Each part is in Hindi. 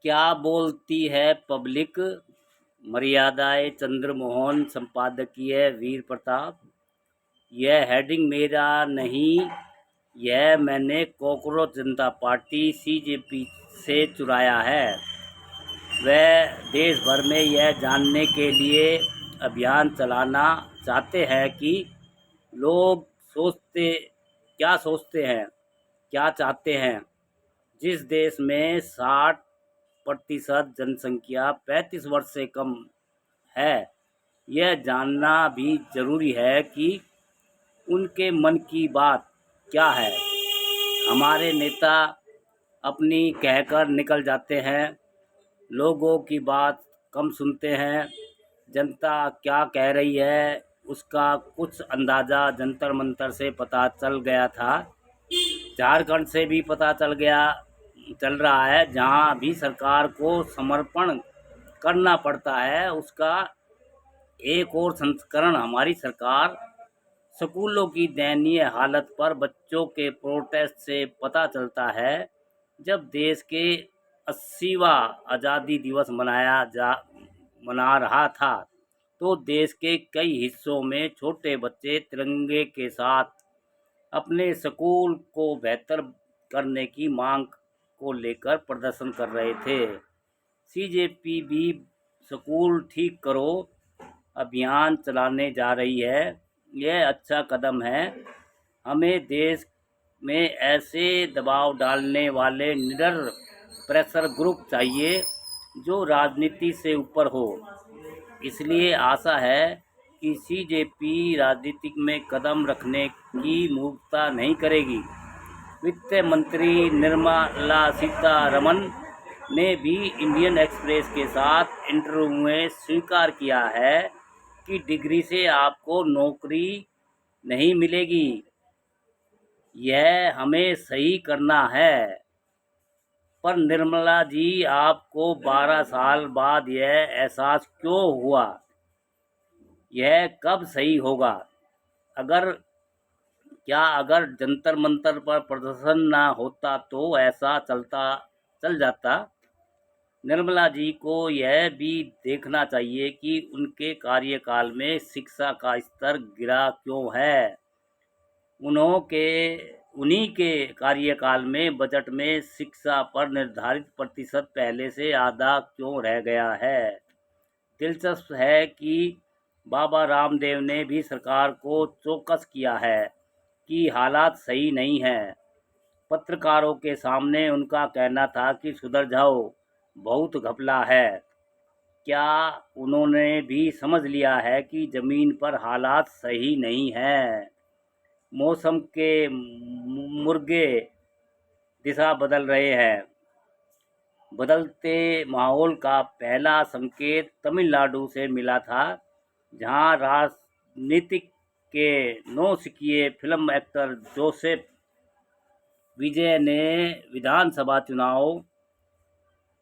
क्या बोलती है पब्लिक। मर्यादाएं चंद्रमोहन, संपादकीय वीर प्रताप। यह हेडिंग मेरा नहीं, यह मैंने कॉकरोच जनता पार्टी सीजेपी से चुराया है। वह देश भर में यह जानने के लिए अभियान चलाना चाहते हैं कि लोग सोचते हैं, क्या चाहते हैं। जिस देश में 60% जनसंख्या 35 वर्ष से कम है, यह जानना भी जरूरी है कि उनके मन की बात क्या है। हमारे नेता अपनी कहकर निकल जाते हैं, लोगों की बात कम सुनते हैं। जनता क्या कह रही है उसका कुछ अंदाज़ा जंतर मंतर से पता चल गया था। झारखंड से भी पता चल रहा है, जहां भी सरकार को समर्पण करना पड़ता है। उसका एक और संस्करण हमारी सरकार। स्कूलों की दयनीय हालत पर बच्चों के प्रोटेस्ट से पता चलता है। जब देश के 80वां आज़ादी दिवस मना रहा था, तो देश के कई हिस्सों में छोटे बच्चे तिरंगे के साथ अपने स्कूल को बेहतर करने की मांग को लेकर प्रदर्शन कर रहे थे। सीजेपी भी स्कूल ठीक करो अभियान चलाने जा रही है। यह अच्छा कदम है। हमें देश में ऐसे दबाव डालने वाले निडर प्रेशर ग्रुप चाहिए जो राजनीति से ऊपर हो। इसलिए आशा है कि सीजेपी राजनीति में कदम रखने की मूर्खता नहीं करेगी। वित्त मंत्री निर्मला सीतारमण ने भी इंडियन एक्सप्रेस के साथ इंटरव्यू में स्वीकार किया है कि डिग्री से आपको नौकरी नहीं मिलेगी। यह हमें सही करना है। पर निर्मला जी, आपको 12 साल बाद यह एहसास क्यों हुआ? यह कब सही होगा? अगर जंतर मंतर पर प्रदर्शन ना होता तो ऐसा चल जाता। निर्मला जी को यह भी देखना चाहिए कि उनके कार्यकाल में शिक्षा का स्तर गिरा क्यों है। उन्हीं के कार्यकाल में बजट में शिक्षा पर निर्धारित प्रतिशत पहले से आधा क्यों रह गया है। दिलचस्प है कि बाबा रामदेव ने भी सरकार को चौकस किया है कि हालात सही नहीं हैं। पत्रकारों के सामने उनका कहना था कि सुधर जाओ, बहुत घपला है। क्या उन्होंने भी समझ लिया है कि जमीन पर हालात सही नहीं हैं? मौसम के मुर्गे दिशा बदल रहे हैं। बदलते माहौल का पहला संकेत तमिलनाडु से मिला था, जहां राजनीतिक के नौसिखिए फिल्म एक्टर जोसेफ विजय ने विधानसभा चुनाव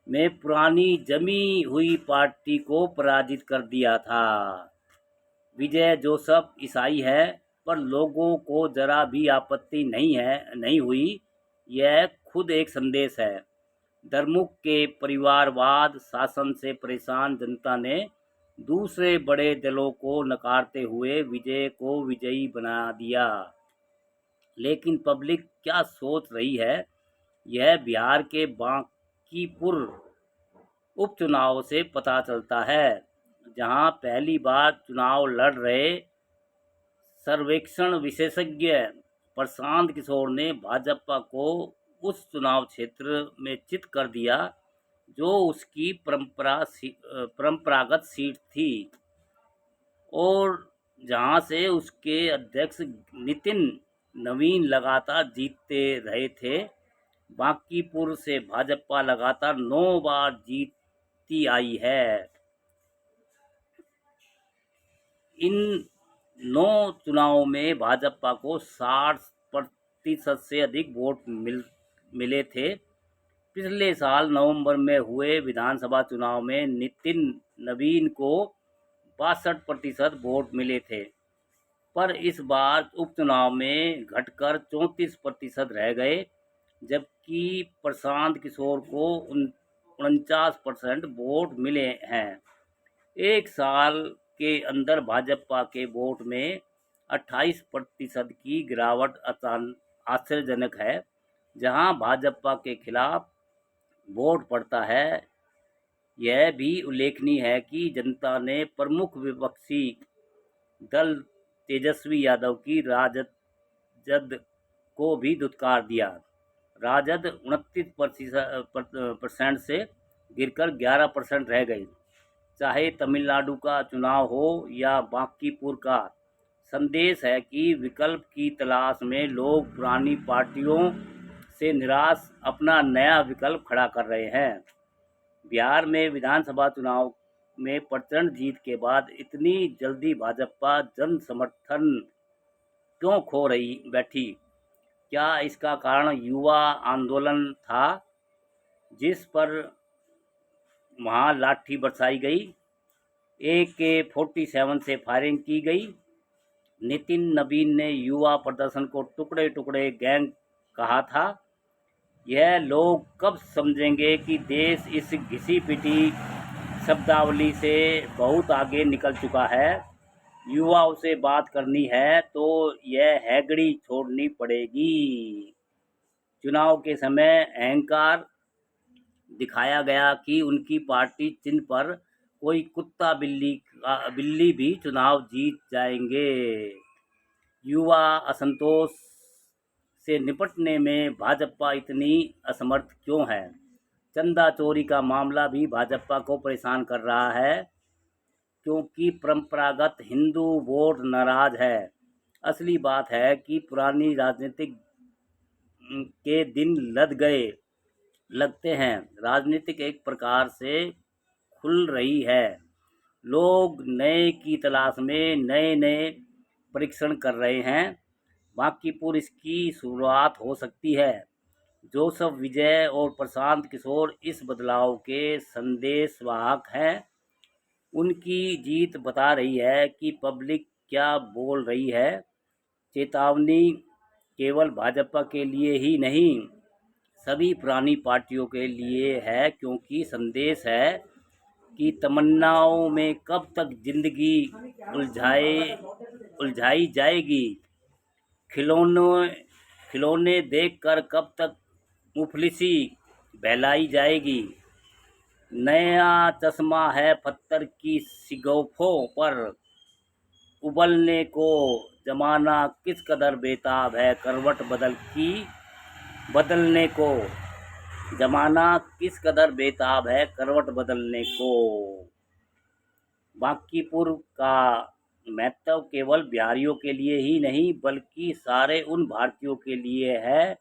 में पुरानी जमी हुई पार्टी को पराजित कर दिया था। विजय जोसेफ ईसाई है, पर लोगों को जरा भी आपत्ति नहीं हुई। यह खुद एक संदेश है। धर्मुख के परिवारवाद शासन से परेशान जनता ने दूसरे बड़े दलों को नकारते हुए विजय को विजयी बना दिया। लेकिन पब्लिक क्या सोच रही है, यह बिहार के बांकीपुर उपचुनाव से पता चलता है, जहां पहली बार चुनाव लड़ रहे सर्वेक्षण विशेषज्ञ प्रशांत किशोर ने भाजपा को उस चुनाव क्षेत्र में चित कर दिया जो उसकी परंपरागत सीट थी और जहां से उसके अध्यक्ष नितिन नवीन लगातार जीतते रहे थे। बांकीपुर से भाजपा लगातार 9 बार जीतती आई है। इन 9 चुनावों में भाजपा को 60% से अधिक वोट मिले थे। पिछले साल नवंबर में हुए विधानसभा चुनाव में नितिन नवीन को 62% वोट मिले थे, पर इस बार उपचुनाव में घटकर 34% रह गए, जबकि प्रशांत किशोर को 49% वोट मिले हैं। एक साल के अंदर भाजपा के वोट में 28% की गिरावट आश्चर्यजनक है। जहां भाजपा के खिलाफ वोट पड़ता है, यह भी उल्लेखनीय है कि जनता ने प्रमुख विपक्षी दल तेजस्वी यादव की राजद को भी धुतकार दिया। राजद 29% से गिरकर 11% रह गई। चाहे तमिलनाडु का चुनाव हो या बांकीपुर का, संदेश है कि विकल्प की तलाश में लोग पुरानी पार्टियों से निराश अपना नया विकल्प खड़ा कर रहे हैं। बिहार में विधानसभा चुनाव में प्रचंड जीत के बाद इतनी जल्दी भाजपा जन समर्थन क्यों खो रही बैठी? क्या इसका कारण युवा आंदोलन था, जिस पर वहां लाठी बरसाई गई, AK-47 से फायरिंग की गई? नितिन नवीन ने युवा प्रदर्शन को टुकड़े टुकड़े गैंग कहा था। यह लोग कब समझेंगे कि देश इस घिसी पिटी शब्दावली से बहुत आगे निकल चुका है? युवाओं से बात करनी है तो यह हैगड़ी छोड़नी पड़ेगी। चुनाव के समय अहंकार दिखाया गया कि उनकी पार्टी चिन्ह पर कोई कुत्ता बिल्ली भी चुनाव जीत जाएंगे। युवा असंतोष से निपटने में भाजपा इतनी असमर्थ क्यों है? चंदा चोरी का मामला भी भाजपा को परेशान कर रहा है, क्योंकि परंपरागत हिंदू वोट नाराज है। असली बात है कि पुरानी राजनीतिक के दिन लगते हैं। राजनीतिक एक प्रकार से खुल रही है। लोग नए की तलाश में नए परीक्षण कर रहे हैं। बांकीपुर इसकी शुरुआत हो सकती है। जोसफ विजय और प्रशांत किशोर इस बदलाव के संदेशवाहक हैं। उनकी जीत बता रही है कि पब्लिक क्या बोल रही है। चेतावनी केवल भाजपा के लिए ही नहीं, सभी पुरानी पार्टियों के लिए है, क्योंकि संदेश है कि तमन्नाओं में कब तक जिंदगी उलझाई जाएगी। खिलौने देखकर कब तक मुफलिसी बहलाई जाएगी। नया चश्मा है पत्थर की शिगोफों पर उबलने को। जमाना किस कदर बेताब है करवट बदलने को। जमाना किस कदर बेताब है करवट बदलने को। बांकीपुर का महत्व केवल बिहारियों के लिए ही नहीं, बल्कि सारे उन भारतीयों के लिए है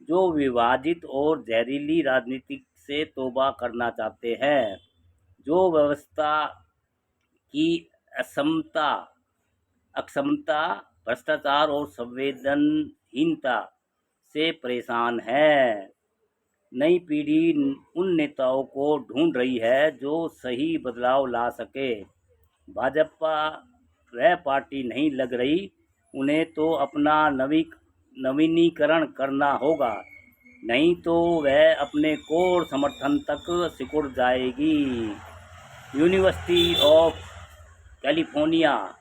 जो विभाजित और जहरीली राजनीति से तौबा करना चाहते हैं, जो व्यवस्था की अक्षमता, भ्रष्टाचार और संवेदनहीनता से परेशान है। नई पीढ़ी उन नेताओं को ढूंढ रही है जो सही बदलाव ला सके। भाजपा वह पार्टी नहीं लग रही। उन्हें तो अपना नवीनीकरण करना होगा, नहीं तो वह अपने कोर समर्थन तक सिकुड़ जाएगी। University of California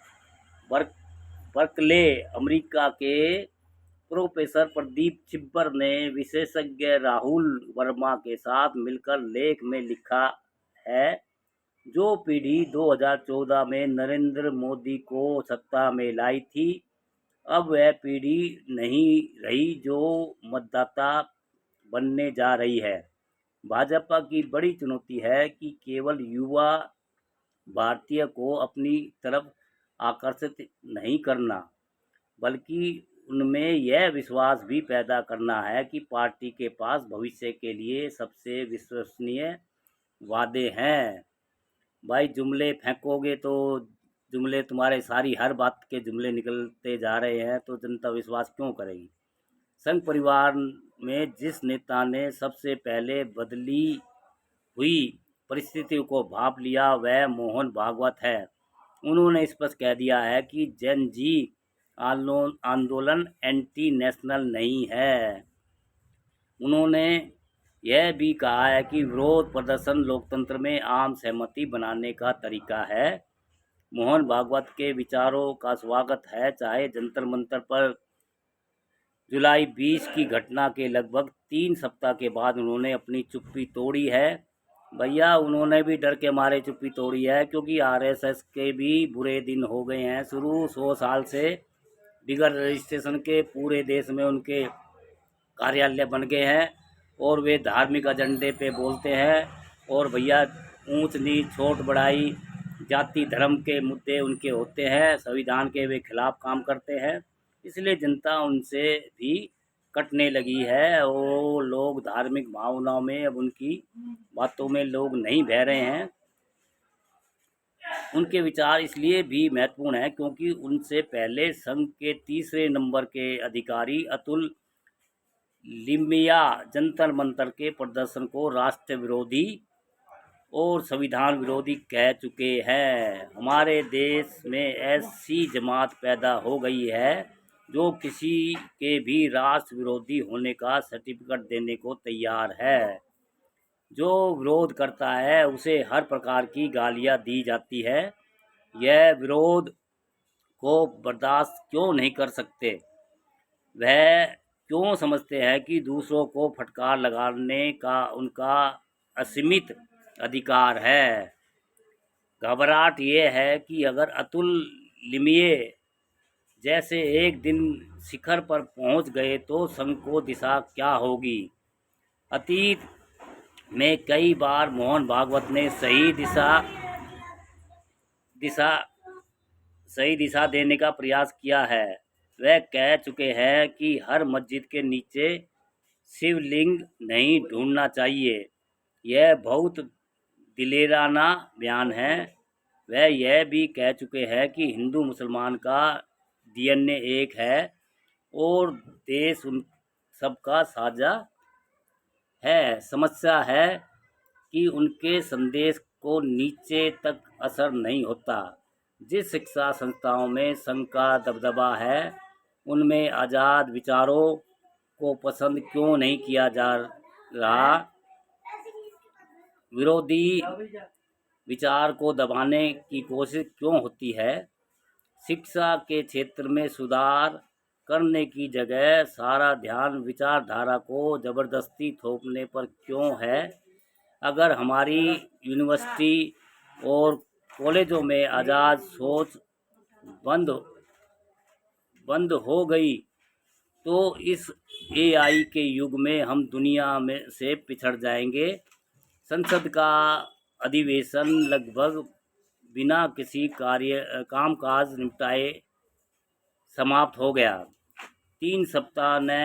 Berkeley America के प्रोफेसर प्रदीप छिब्बर ने विशेषज्ञ राहुल वर्मा के साथ मिलकर लेख में लिखा है, जो पीढ़ी 2014 में नरेंद्र मोदी को सत्ता में लाई थी, अब वह पीढ़ी नहीं रही जो मतदाता बनने जा रही है। भाजपा की बड़ी चुनौती है कि केवल युवा भारतीय को अपनी तरफ आकर्षित नहीं करना, बल्कि उनमें यह विश्वास भी पैदा करना है कि पार्टी के पास भविष्य के लिए सबसे विश्वसनीय वादे हैं। भाई जुमले फेंकोगे तो जुमले तुम्हारे सारी हर बात के जुमले निकलते जा रहे हैं, तो जनता विश्वास क्यों करेगी? संघ परिवार में जिस नेता ने सबसे पहले बदली हुई परिस्थितियों को भांप लिया, वह मोहन भागवत है। उन्होंने स्पष्ट कह दिया है कि जेन जी आंदोलन एंटी नेशनल नहीं है। उन्होंने यह भी कहा है कि विरोध प्रदर्शन लोकतंत्र में आम सहमति बनाने का तरीका है। मोहन भागवत के विचारों का स्वागत है, चाहे जंतर मंतर पर जुलाई 20 की घटना के लगभग 3 सप्ताह के बाद उन्होंने अपनी चुप्पी तोड़ी है। भैया उन्होंने भी डर के मारे चुप्पी तोड़ी है, क्योंकि आरएसएस के भी बुरे दिन हो गए हैं शुरू। 100 साल से बिगर रजिस्ट्रेशन के पूरे देश में उनके कार्यालय बन गए हैं और वे धार्मिक एजेंडे पे बोलते हैं। और भैया ऊंच नीच, छोट बड़ाई, जाति धर्म के मुद्दे उनके होते हैं, संविधान के वे खिलाफ काम करते हैं। इसलिए जनता उनसे भी कटने लगी है और लोग धार्मिक भावनाओं में अब उनकी बातों में लोग नहीं बह रहे हैं। उनके विचार इसलिए भी महत्वपूर्ण है क्योंकि उनसे पहले संघ के तीसरे नंबर के अधिकारी अतुल लिम्बिया जंतर मंतर के प्रदर्शन को राष्ट्र विरोधी और संविधान विरोधी कह चुके हैं। हमारे देश में ऐसी जमात पैदा हो गई है जो किसी के भी राष्ट्र विरोधी होने का सर्टिफिकेट देने को तैयार है। जो विरोध करता है उसे हर प्रकार की गालियां दी जाती है। यह विरोध को बर्दाश्त क्यों नहीं कर सकते? वह क्यों समझते हैं कि दूसरों को फटकार लगाने का उनका असीमित अधिकार है? घबराहट ये है कि अगर अतुल लिमिये जैसे एक दिन शिखर पर पहुंच गए तो संघ को दिशा क्या होगी? अतीत में कई बार मोहन भागवत ने सही दिशा देने का प्रयास किया है। वह कह चुके हैं कि हर मस्जिद के नीचे शिवलिंग नहीं ढूंढना चाहिए। यह बहुत दिलेराना बयान है। वह यह भी कह चुके हैं कि हिंदू मुसलमान का डीएनए एक है और देश उन सबका साझा है। समस्या है कि उनके संदेश को नीचे तक असर नहीं होता। जिस शिक्षा संस्थाओं में संघ का दबदबा है उनमें आज़ाद विचारों को पसंद क्यों नहीं किया जा रहा? विरोधी विचार को दबाने की कोशिश क्यों होती है? शिक्षा के क्षेत्र में सुधार करने की जगह सारा ध्यान विचारधारा को जबरदस्ती थोपने पर क्यों है? अगर हमारी यूनिवर्सिटी और कॉलेजों में आज़ाद सोच बंद हो गई तो इस एआई के युग में हम दुनिया में से पिछड़ जाएंगे। संसद का अधिवेशन लगभग बिना किसी कामकाज निपटाए समाप्त हो गया। 3 सप्ताह न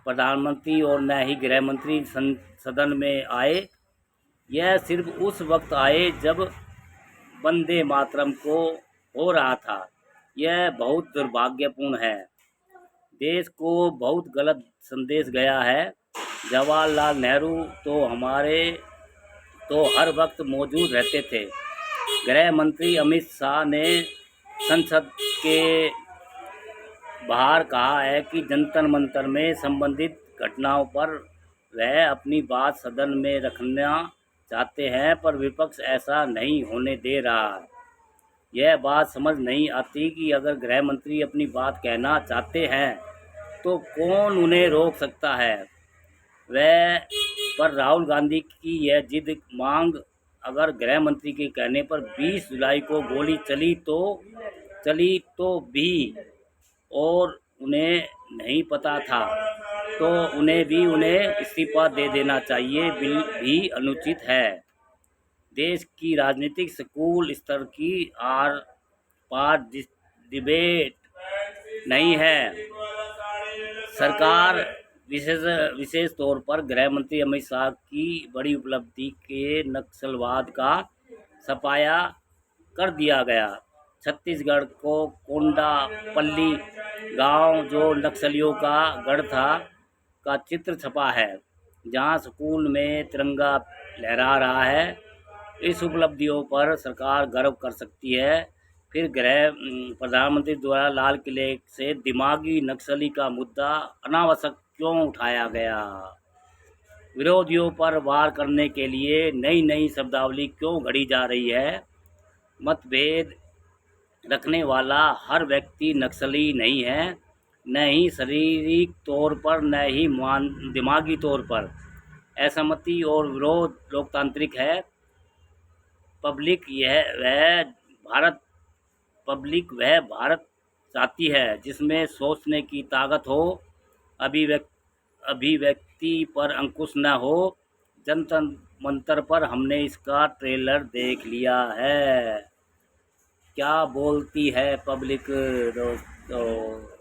प्रधानमंत्री और न ही गृह मंत्री सदन में आए। यह सिर्फ उस वक्त आए जब वंदे मातरम को हो रहा था। यह बहुत दुर्भाग्यपूर्ण है। देश को बहुत गलत संदेश गया है। जवाहरलाल नेहरू तो हर वक्त मौजूद रहते थे। गृह मंत्री अमित शाह ने संसद के बाहर कहा है कि जंतर मंतर में संबंधित घटनाओं पर वह अपनी बात सदन में रखना चाहते हैं, पर विपक्ष ऐसा नहीं होने दे रहा। यह बात समझ नहीं आती कि अगर गृह मंत्री अपनी बात कहना चाहते हैं तो कौन उन्हें रोक सकता है? वह पर राहुल गांधी की यह जिद मांग, अगर गृह मंत्री के कहने पर 20 जुलाई को गोली चली तो भी और उन्हें नहीं पता था तो उन्हें इस्तीफा दे देना चाहिए भी अनुचित है। देश की राजनीतिक स्कूल स्तर की आर पार डिबेट नहीं है। सरकार विशेष तौर पर गृह मंत्री अमित शाह की बड़ी उपलब्धि के नक्सलवाद का सफाया कर दिया गया। छत्तीसगढ़ को कोंडापल्ली गांव जो नक्सलियों का गढ़ था का चित्र छपा है, जहां स्कूल में तिरंगा लहरा रहा है। इस उपलब्धियों पर सरकार गर्व कर सकती है। फिर प्रधानमंत्री द्वारा लाल किले से दिमागी नक्सली का मुद्दा अनावश्यक क्यों उठाया गया? विरोधियों पर वार करने के लिए नई नई शब्दावली क्यों घड़ी जा रही है? मतभेद रखने वाला हर व्यक्ति नक्सली नहीं है, न ही शारीरिक तौर पर, न ही दिमागी तौर पर। असहमति और विरोध लोकतांत्रिक है। पब्लिक वह भारत चाहती है जिसमें सोचने की ताकत हो, अभिव्यक्ति पर अंकुश न हो। जनता मंत्र पर हमने इसका ट्रेलर देख लिया है। क्या बोलती है पब्लिक दोस्तों?